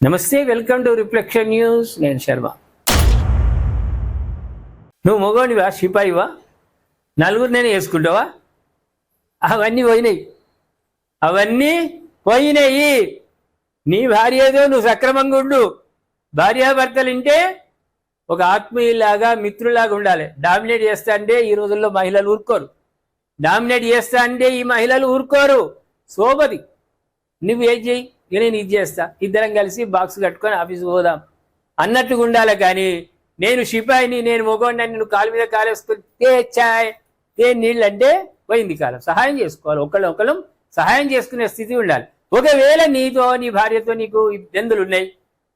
నమస్తే, welcome to reflection news. నేను శర్మ. నువ్వు మొగోనివా, సిపాయివా, నలుగురినే వేసుకుంటావా? అవన్నీ పోయినాయి. నీ భార్య ఏదో నువ్వు సక్రమంగా ఉండు. భార్యాభర్తలు ఉంటే ఒక ఆత్మీయులాగా మిత్రులాగా ఉండాలి. డామినేట్ చేస్తా అంటే ఈ రోజుల్లో మహిళలు ఊరుకోరు. డామినేట్ చేస్తా అంటే ఈ మహిళలు ఊరుకోరు. సోబది నువ్వు ఏం చెయ్యి, నేను ఇది చేస్తా, ఇద్దరం కలిసి బాక్స్ కట్టుకొని ఆఫీస్ పోదాం అన్నట్టుగా ఉండాలి. కానీ నేను సిపాయిని, నేను మొగోడిని, నువ్వు కాలు మీద కాలేసుకొని చాయ్ నీళ్ళు అంటే పోయింది కాలం. సహాయం చేసుకోవాలి, ఒకళ్ళు సహాయం చేసుకునే స్థితి ఉండాలి. ఒకవేళ నీతో నీ భార్యతో నీకు ఇబ్బందులు ఉన్నాయి,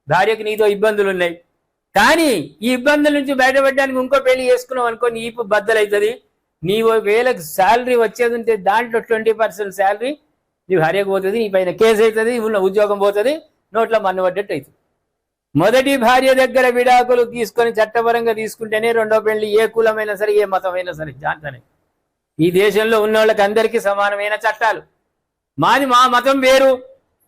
భార్యకు నీతో ఇబ్బందులు ఉన్నాయి, కానీ ఈ ఇబ్బందుల నుంచి బయటపడడానికి ఇంకో పెళ్లి చేసుకున్నావు అనుకో, నీ బద్దలవుతుంది. నీ ఒకవేళ శాలరీ వచ్చేది ఉంటే దాంట్లో 20% శాలరీ నీ భార్యకు పోతుంది, నీ పైన కేసు అవుతుంది, ఉన్న ఉద్యోగం పోతుంది, నోట్లో మన్నబడ్డట్టు అవుతుంది. మొదటి భార్య దగ్గర విడాకులు తీసుకొని చట్టపరంగా తీసుకుంటేనే రెండో పెళ్లి ఏ కులమైనా సరే, ఏ మతమైనా సరే జాంతనే. ఈ దేశంలో ఉన్న వాళ్ళకి అందరికీ సమానమైన చట్టాలు. మా మతం వేరు,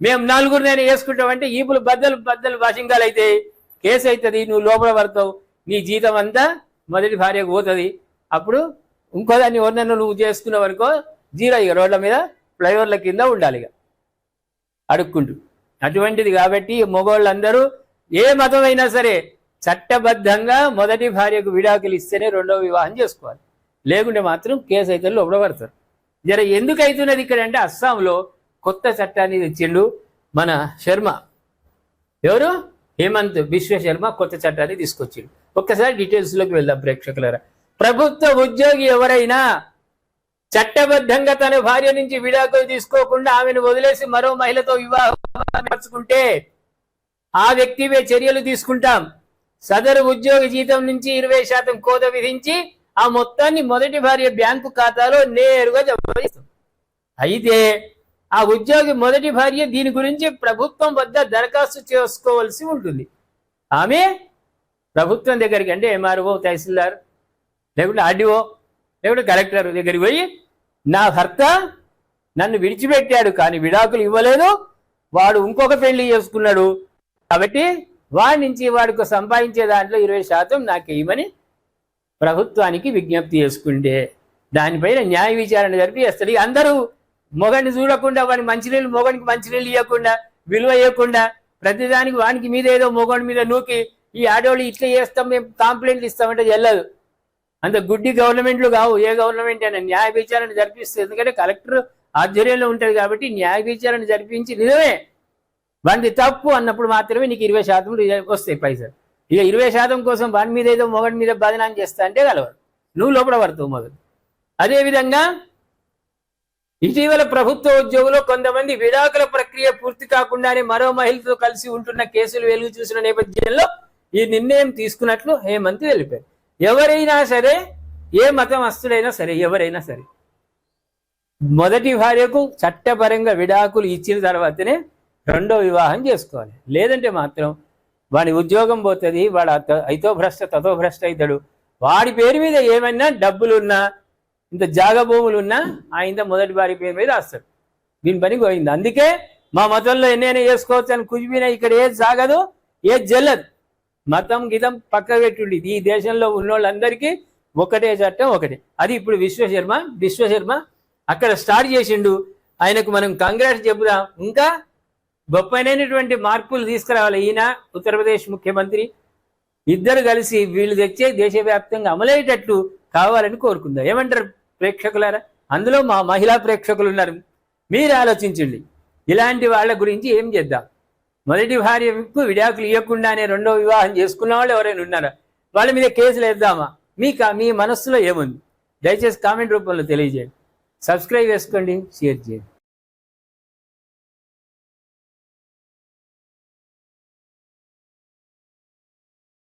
మేము నలుగురినైనా వేసుకుంటామంటే ఈపులు బద్దలు వాషింగాలు అయితే కేసు అవుతుంది, నువ్వు లోపల పడతావు, నీ జీతం అంతా మొదటి భార్యకు పోతుంది. అప్పుడు ఇంకో దాన్ని ఎవరినైనా నువ్వు చేసుకున్నావు అనుకో, జీరో. ఇక రోడ్ల మీద ఫ్లైఓవర్ల కింద ఉండాలి ఇక అడుక్కుంటూ. అటువంటిది కాబట్టి మగవాళ్ళందరూ ఏ మతం అయినా సరే చట్టబద్ధంగా మొదటి భార్యకు విడాకులు ఇస్తేనే రెండవ వివాహం చేసుకోవాలి. లేకుంటే మాత్రం కేసు అయితే లోపల పడతారు. జర ఎందుకు అవుతున్నది ఇక్కడ అంటే, అస్సాంలో కొత్త చట్టాన్ని తెచ్చిండు మన శర్మ. ఎవరు? హేమంత్ బిశ్వ శర్మ కొత్త చట్టాన్ని తీసుకొచ్చిండు. ఒక్కసారి డీటెయిల్స్లోకి వెళ్దాం ప్రేక్షకులారా. ప్రభుత్వ ఉద్యోగి ఎవరైనా చట్టబద్ధంగా తన భార్య నుంచి విడాకులు తీసుకోకుండా ఆమెను వదిలేసి మరో మహిళతో వివాహం పరుచుకుంటే ఆ వ్యక్తివే చర్యలు తీసుకుంటాం. సదరు ఉద్యోగి జీతం నుంచి 20% కోత విధించి ఆ మొత్తాన్ని మొదటి భార్య బ్యాంకు ఖాతాలో నేరుగా జమ చేస్తాం. అయితే ఆ ఉద్యోగి మొదటి భార్య దీని గురించి ప్రభుత్వం వద్ద దరఖాస్తు చేసుకోవాల్సి ఉంటుంది. ఆమె ప్రభుత్వం దగ్గరికి, అంటే ఎంఆర్ఓ, తహసీల్దార్, లేకుంటే ఆర్డీఓ, లేకుంటే కలెక్టర్ దగ్గరికి పోయి, నా భర్త నన్ను విడిచిపెట్టాడు కానీ విడాకులు ఇవ్వలేదు, వాడు ఇంకొక పెళ్లి చేసుకున్నాడు, కాబట్టి వాడి నుంచి వాడికి సంపాదించే దాంట్లో 20% నాకు ఇవ్వమని ప్రభుత్వానికి విజ్ఞప్తి చేసుకుంటే దానిపైన న్యాయ విచారణ జరిపి వేస్తాడు. అందరూ మొగడిని చూడకుండా, వాడిని మొగడికి మంచినీళ్ళు ఇవ్వకుండా, విలువ ఇవ్వకుండా, ప్రతిదానికి వానికి మీద ఏదో మొగడి మీద నూకి ఈ ఆడవాళ్ళు ఇట్లా చేస్తాం, మేము కంప్లైంట్లు ఇస్తామంటే వెళ్ళదు. అంత గుడ్డి గవర్నమెంట్లు కావు. ఏ గవర్నమెంట్ అయినా న్యాయ విచారణ జరిపిస్తుంది. ఎందుకంటే కలెక్టర్ ఆధ్వర్యంలో ఉంటుంది కాబట్టి న్యాయ విచారణ జరిపించి నిజమే వాడిని తప్పు అన్నప్పుడు మాత్రమే నీకు 20% వస్తాయి పైసలు. ఇక 20% కోసం వాడి మీద ఏదో మొగడి మీద బదనాం చేస్తా అంటే కలవరు, నువ్వు లోపల పడతావు మొదలు. అదేవిధంగా ఇటీవల ప్రభుత్వ ఉద్యోగులు కొంతమంది విడాకుల ప్రక్రియ పూర్తి కాకుండానే మరో మహిళతో కలిసి ఉంటున్న కేసులు వెలుగు చూసిన నేపథ్యంలో ఈ నిర్ణయం తీసుకున్నట్లు హేమంత్ తెలిపారు. ఎవరైనా సరే, ఏ మతమస్తుడైనా సరే, ఎవరైనా సరే మొదటి భార్యకు చట్టపరంగా విడాకులు ఇచ్చిన తర్వాతనే రెండో వివాహం చేసుకోవాలి. లేదంటే మాత్రం వాడి ఉద్యోగం పోతుంది, వాడు అయితో భ్రష్ట తతో భ్రష్ట అవుతాడు. వాడి పేరు మీద ఏమైనా డబ్బులున్నా, ఇంత జాగ భూములున్నా ఆయన మొదటి భార్య పేరు మీద రాస్తాడు. దీని పని పోయింది. అందుకే మా మతంలో ఎన్నైనా చేసుకోవచ్చు అని కుజిపినా ఇక్కడ ఏది సాగదు, ఏది జల్లదు. మతం గితం పక్క పెట్టుండి ఈ దేశంలో ఉన్న వాళ్ళందరికీ ఒకటే చట్టం, ఒకటే. అది ఇప్పుడు విశ్వశర్మ అక్కడ స్టార్ట్ చేసిండు. ఆయనకు మనం కంగ్రాట్స్ చెబుదాం. ఇంకా గొప్పనైనటువంటి మార్పులు తీసుకురావాలి. ఈయన ఉత్తరప్రదేశ్ ముఖ్యమంత్రి, ఇద్దరు కలిసి వీళ్ళు తెచ్చే దేశవ్యాప్తంగా అమలయ్యేటట్లు కావాలని కోరుకుందాం. ఏమంటారు ప్రేక్షకులారా? అందులో మా మహిళా ప్రేక్షకులు ఉన్నారు, మీరు ఆలోచించండి. ఇలాంటి వాళ్ళ గురించి ఏం చేద్దాం? మొదటి భార్యకు విడాకులు ఇవ్వకుండానే రెండో వివాహం చేసుకున్న వాళ్ళు ఎవరైనా ఉన్నారా? వాళ్ళ మీద కేసులు వేద్దామా? మీ మనస్సులో ఏముంది? దయచేసి కామెంట్ రూపంలో తెలియజేయండి. సబ్స్క్రైబ్ చేసుకోండి, షేర్ చేయండి.